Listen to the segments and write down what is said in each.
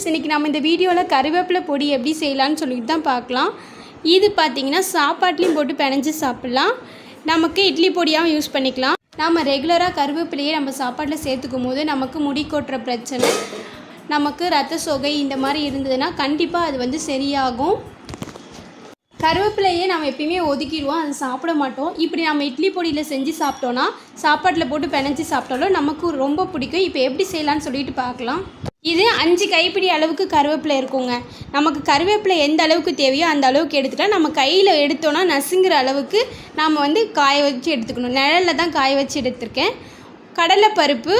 Friends, இன்றைக்கி நம்ம இந்த வீடியோவில் கருவேப்பிலை பொடி எப்படி செய்யலான்னு சொல்லிட்டு தான் பார்க்கலாம். இது பார்த்திங்கன்னா சாப்பாட்லேயும் போட்டு பிணைஞ்சு சாப்பிட்லாம். நமக்கு இட்லி பொடியாகவும் யூஸ் பண்ணிக்கலாம். நம்ம ரெகுலராக கருவேப்பிலையே நம்ம சாப்பாட்டில் சேர்த்துக்கும் போது நமக்கு முடி கொட்டுற பிரச்சனை, நமக்கு ரத்த சோகை இந்த மாதிரி இருந்ததுன்னா கண்டிப்பாக அது சரியாகும். கருவேப்பிலையே நம்ம எப்பயுமே ஒதுக்கிடுவோம், அதை சாப்பிட மாட்டோம். இப்படி நம்ம இட்லி பொடியில் செஞ்சு சாப்பிட்டோன்னா, சாப்பாட்டில் போட்டு பிணைஞ்சி சாப்பிட்டாலும் நமக்கு ரொம்ப பிடிக்கும். இப்போ எப்படி செய்யலான்னு சொல்லிட்டு பார்க்கலாம். இது 5 கைப்பிடி அளவுக்கு கருவேப்பிலை இருக்குங்க. நமக்கு கருவேப்பிலை எந்த அளவுக்கு தேவையோ அந்த அளவுக்கு எடுத்துக்கலாம். நம்ம கையில் எடுத்தோன்னா நசுங்கிற அளவுக்கு நாம் காய வச்சு எடுத்துக்கணும். நிழலில் தான் காய வச்சு எடுத்திருக்கேன். கடலைப்பருப்பு,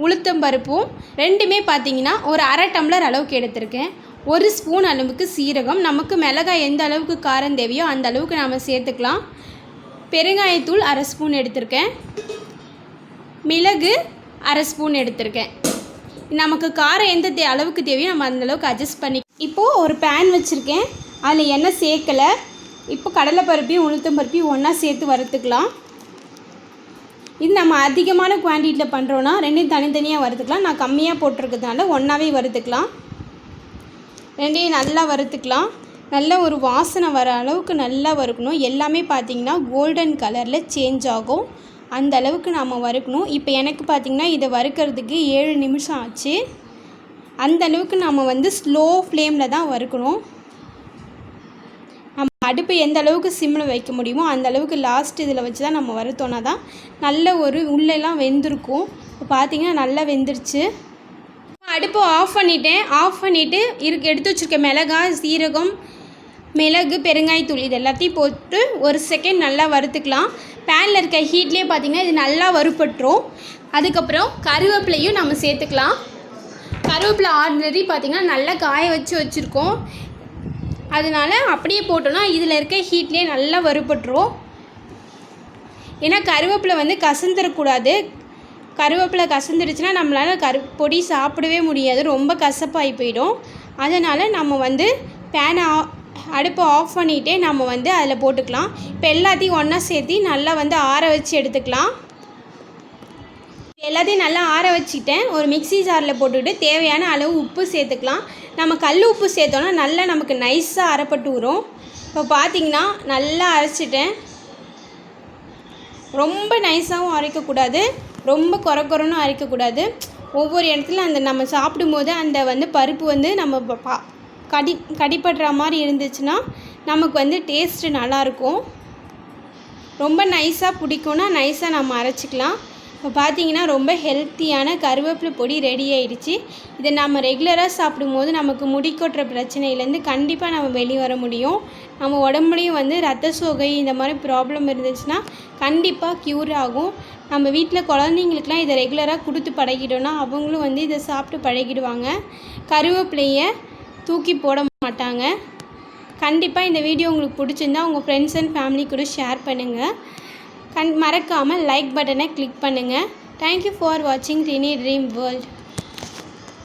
உளுத்தம் பருப்பும் ரெண்டுமே பார்த்திங்கன்னா ஒரு 1/2 டம்ளர் அளவுக்கு எடுத்திருக்கேன். 1 ஸ்பூன் அளவுக்கு சீரகம், நமக்கு மிளகாய் எந்த அளவுக்கு காரம் தேவையோ அந்த அளவுக்கு நாம் சேர்த்துக்கலாம். பெருங்காயத்தூள் 1/2 ஸ்பூன் எடுத்திருக்கேன். மிளகு 1/2 ஸ்பூன் எடுத்திருக்கேன். நமக்கு காரம் எந்த அளவுக்கு தேவையோ நம்ம அந்தளவுக்கு அட்ஜஸ்ட் பண்ணி. இப்போது ஒரு பேன் வச்சுருக்கேன், அதில் எண்ணெய் சேர்க்கலை. இப்போ கடலைப்பருப்பையும் உளுத்தம் பருப்பையும் ஒன்றா சேர்த்து வறுத்துக்கலாம். இது நம்ம அதிகமான குவான்டிட்டியில் பண்ணுறோன்னா ரெண்டையும் தனித்தனியாக வறுத்துக்கலாம். நான் கம்மியாக போட்டிருக்கிறதுனால ஒன்றாவே வறுத்துக்கலாம். ரெண்டையும் நல்லா வறுத்துக்கலாம். நல்ல ஒரு வாசனை வர அளவுக்கு நல்லா வறுக்கணும். எல்லாமே பார்த்திங்கன்னா கோல்டன் கலரில் சேஞ்ச் ஆகும், அந்த அளவுக்கு நாம் வறுக்கணும். இப்போ எனக்கு பார்த்திங்கன்னா இதை வறுக்கிறதுக்கு 7 நிமிஷம் ஆச்சு. அந்த அளவுக்கு நம்ம ஸ்லோ ஃப்ளேமில் தான் வறுக்கணும். நம்ம அடுப்பு எந்த அளவுக்கு சிம்மில் வைக்க முடியுமோ அந்த அளவுக்கு லாஸ்ட் இதில் வச்சு தான் நம்ம வறுத்தோன்னா தான் நல்ல ஒரு உள்ளெல்லாம் வெந்திருக்கும். இப்போ பார்த்திங்கன்னா நல்லா வெந்துருச்சு. அடுப்பு ஆஃப் பண்ணிட்டேன். ஆஃப் பண்ணிவிட்டு எடுத்து வச்சுருக்க மிளகாய், சீரகம், மிளகு, பெருங்காயத்தூள் இது எல்லாத்தையும் போட்டு 1 செகண்ட் நல்லா வறுத்துக்கலாம். பேனில் இருக்க ஹீட்லேயே பார்த்திங்கன்னா இது நல்லா வறுபட்டுரும். அதுக்கப்புறம் கருவேப்பிலையும் நம்ம சேர்த்துக்கலாம். கருவேப்பிலை ஆல்ரெடி பார்த்திங்கன்னா நல்லா காய வச்சுருக்கோம். அதனால் அப்படியே போட்டோன்னா இதில் இருக்க ஹீட்லேயே நல்லா வறுபட்டுரும். ஏன்னா கருவேப்பிலை கசந்துடக்கூடாது. கருவேப்பிலை கசந்துடுச்சுன்னா நம்மளால் பொடி சாப்பிடவே முடியாது, ரொம்ப கசப்பாகி போயிடும். அதனால் நம்ம பேனை அடுப்பை ஆஃப் பண்ணிகிட்டே நம்ம அதில் போட்டுக்கலாம். இப்போ எல்லாத்தையும் ஒன்றா சேர்த்து நல்லா ஆற வச்சு எடுத்துக்கலாம். எல்லாத்தையும் நல்லா ஆற வச்சுக்கிட்டேன். ஒரு மிக்ஸி ஜாரில் போட்டுக்கிட்டு தேவையான அளவு உப்பு சேர்த்துக்கலாம். நம்ம கல் உப்பு சேர்த்தோன்னா நல்லா நமக்கு நைஸாக அரைப்பட்டு வரும். இப்போ பார்த்திங்கன்னா நல்லா அரைச்சிட்டேன். ரொம்ப நைஸாகவும் அரைக்கக்கூடாது, ரொம்ப குறன்னு அரைக்கக்கூடாது. ஒவ்வொரு இடத்துல நம்ம சாப்பிடும்போது அந்த பருப்பு நம்ம கடிப்படுற மாதிரி இருந்துச்சுன்னா நமக்கு டேஸ்ட்டு நல்லாயிருக்கும். ரொம்ப நைஸாக பிடிக்கும்னா நைஸாக நம்ம அரைச்சிக்கலாம். இப்போ பார்த்திங்கன்னா ரொம்ப ஹெல்த்தியான கருவேப்பிலை பொடி ரெடி ஆகிடுச்சு. இதை நம்ம ரெகுலராக சாப்பிடும்போது நமக்கு முடி கொட்டுற பிரச்சனையிலேருந்து கண்டிப்பாக நம்ம வெளியே வர முடியும். நம்ம உடம்புலையும் ரத்த சோகை இந்த மாதிரி ப்ராப்ளம் இருந்துச்சுன்னா கண்டிப்பாக க்யூர் ஆகும். நம்ம வீட்டில் குழந்தைங்களுக்குலாம் இதை ரெகுலராக கொடுத்து பழகிட்டோன்னா அவங்களும் இதை சாப்பிட்டு பழகிடுவாங்க. கருவேப்பிலையை தூக்கி போட மாட்டாங்க. கண்டிப்பாக இந்த வீடியோ உங்களுக்கு பிடிச்சிருந்தா உங்கள் ஃப்ரெண்ட்ஸ் அண்ட் ஃபேமிலி கூட ஷேர் பண்ணுங்கள். மறக்காமல் லைக் பட்டனை கிளிக் பண்ணுங்கள். தேங்க்யூ ஃபார் வாட்சிங் டினி ட்ரீம் வேர்ல்ட்.